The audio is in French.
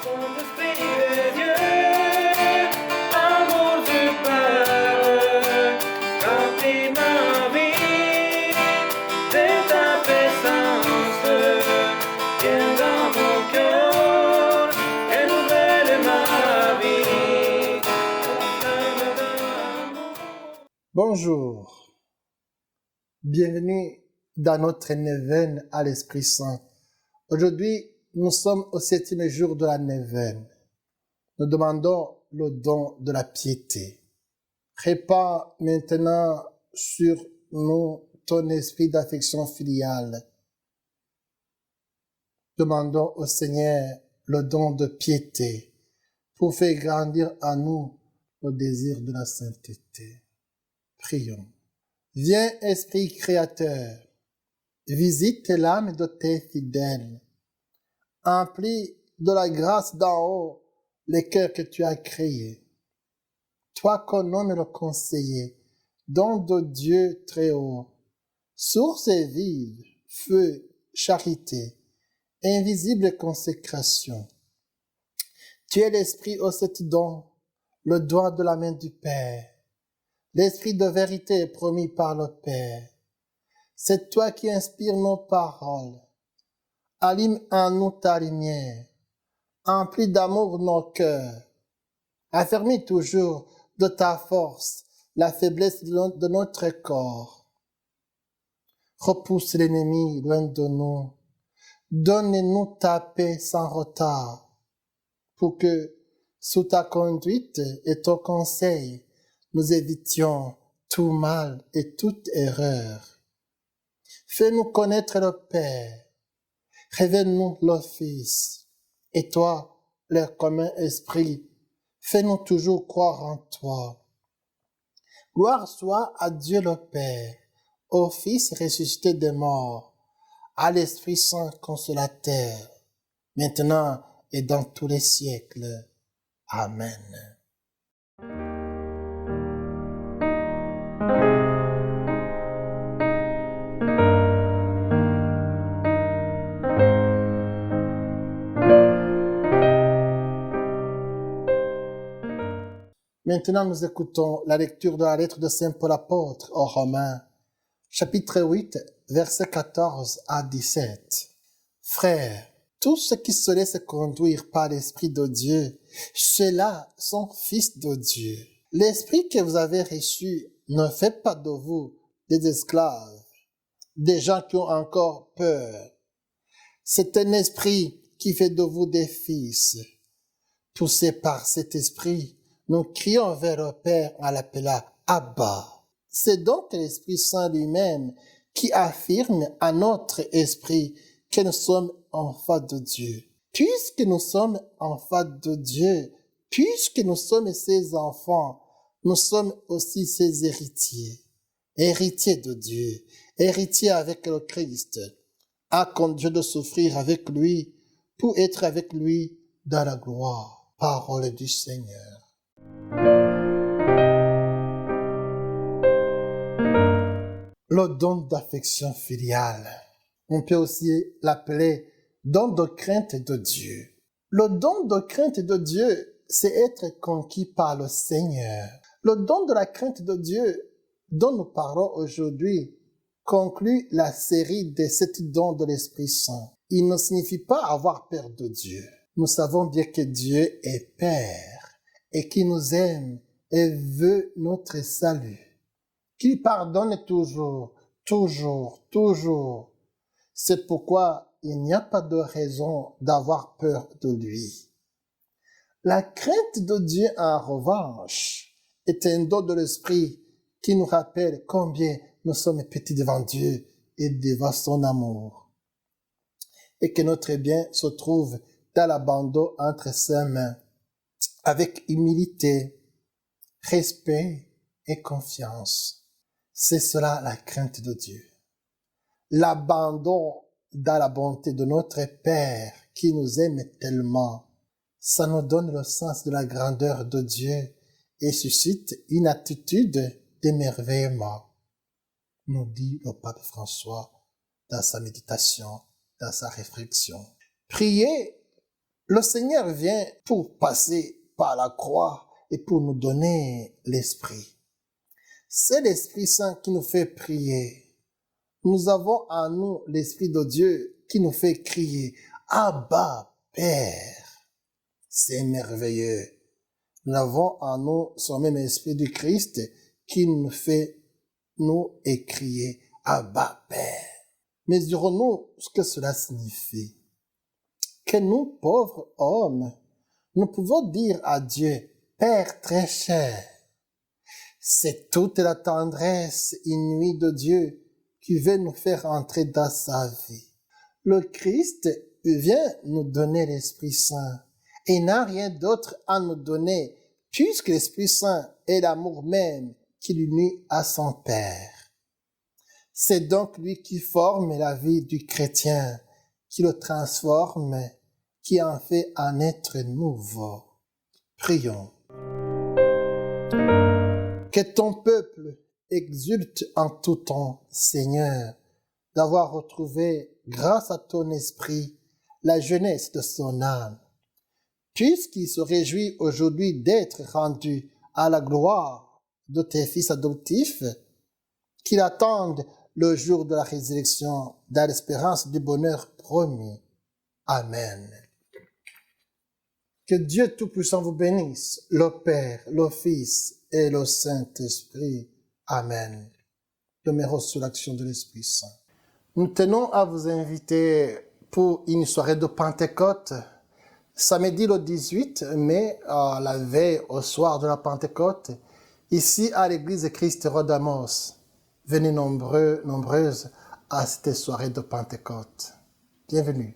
Saint-Esprit de Dieu, amour du Père, remplis ma vie de ta présence. Viens dans mon cœur, renouvelle ma vie. Bonjour, bienvenue dans notre neuvaine à l'Esprit Saint. Aujourd'hui, nous sommes au 7e jour de la neuvaine. Nous demandons le don de la piété. Répand maintenant sur nous ton esprit d'affection filiale. Demandons au Seigneur le don de piété pour faire grandir en nous le désir de la sainteté. Prions. Viens, Esprit créateur, visite l'âme de tes fidèles. Emplis de la grâce d'en haut les cœurs que tu as créés. Toi qu'on nomme le conseiller, don de Dieu très haut, source vive, feu, charité, invisible consécration. Tu es l'Esprit ô cet don, le doigt de la main du Père. L'Esprit de vérité promis par le Père. C'est toi qui inspires nos paroles. Allume en nous ta lumière. Emplis d'amour nos cœurs. Affermis toujours de ta force la faiblesse de notre corps. Repousse l'ennemi loin de nous. Donne-nous ta paix sans retard, pour que, sous ta conduite et ton conseil, nous évitions tout mal et toute erreur. Fais-nous connaître le Père, révèle-nous le Fils, et toi, leur commun esprit, fais-nous toujours croire en toi. Gloire soit à Dieu le Père, au Fils ressuscité des morts, à l'Esprit Saint consolateur, maintenant et dans tous les siècles. Amen. Maintenant, nous écoutons la lecture de la lettre de Saint Paul apôtre aux Romains, chapitre 8, versets 14 à 17. Frères, tous ceux qui se laissent conduire par l'Esprit de Dieu, ceux-là sont fils de Dieu. L'Esprit que vous avez reçu ne fait pas de vous des esclaves, des gens qui ont encore peur. C'est un esprit qui fait de vous des fils. Poussés par cet esprit, nous crions vers le Père en l'appelant Abba. C'est donc l'Esprit Saint lui-même qui affirme à notre esprit que nous sommes enfants de Dieu. Puisque nous sommes enfants de Dieu, puisque nous sommes ses enfants, nous sommes aussi ses héritiers. Héritiers de Dieu, héritiers avec le Christ, à conduire de souffrir avec lui pour être avec lui dans la gloire. Parole du Seigneur. Le don d'affection filiale. On peut aussi l'appeler don de crainte de Dieu. Le don de crainte de Dieu, c'est être conquis par le Seigneur. Le don de la crainte de Dieu dont nous parlons aujourd'hui conclut la série des 7 dons de l'Esprit Saint. Il ne signifie pas avoir peur de Dieu. Nous savons bien que Dieu est Père et qu'il nous aime et veut notre salut, qu'il pardonne toujours. C'est pourquoi il n'y a pas de raison d'avoir peur de lui. La crainte de Dieu, en revanche, est un don de l'Esprit qui nous rappelle combien nous sommes petits devant Dieu et devant son amour, et que notre bien se trouve dans l'abandon entre ses mains, avec humilité, respect et confiance. C'est cela la crainte de Dieu. L'abandon dans la bonté de notre Père qui nous aime tellement, ça nous donne le sens de la grandeur de Dieu et suscite une attitude d'émerveillement, nous dit le pape François dans sa méditation, dans sa réflexion. Prier Le Seigneur vient pour passer par la croix et pour nous donner l'Esprit. C'est l'Esprit Saint qui nous fait prier. Nous avons en nous l'Esprit de Dieu qui nous fait crier « Abba, Père ». C'est merveilleux. Nous avons en nous ce même Esprit du Christ qui nous fait nous crier « Abba, Père ». Mesurons-nous ce que cela signifie. Que nous, pauvres hommes, nous pouvons dire à Dieu « Père très cher ». C'est toute la tendresse inouïe de Dieu qui veut nous faire entrer dans sa vie. Le Christ vient nous donner l'Esprit Saint et n'a rien d'autre à nous donner puisque l'Esprit Saint est l'amour même qui l'unit à son Père. C'est donc lui qui forme la vie du chrétien, qui le transforme, qui en fait un être nouveau. Prions. Que ton peuple exulte en tout temps, Seigneur, d'avoir retrouvé, grâce à ton esprit, la jeunesse de son âme. Puisqu'il se réjouit aujourd'hui d'être rendu à la gloire de tes fils adoptifs, qu'il attende le jour de la résurrection dans l'espérance du bonheur promis. Amen. Que Dieu Tout-Puissant vous bénisse, le Père, le Fils et le Saint-Esprit. Amen. Demeurons sous l'action de l'Esprit Saint. Nous tenons à vous inviter pour une soirée de Pentecôte, samedi le 18 mai, à la veille au soir de la Pentecôte, ici à l'église Christ Roi d'Amos. Venez nombreuses à cette soirée de Pentecôte. Bienvenue.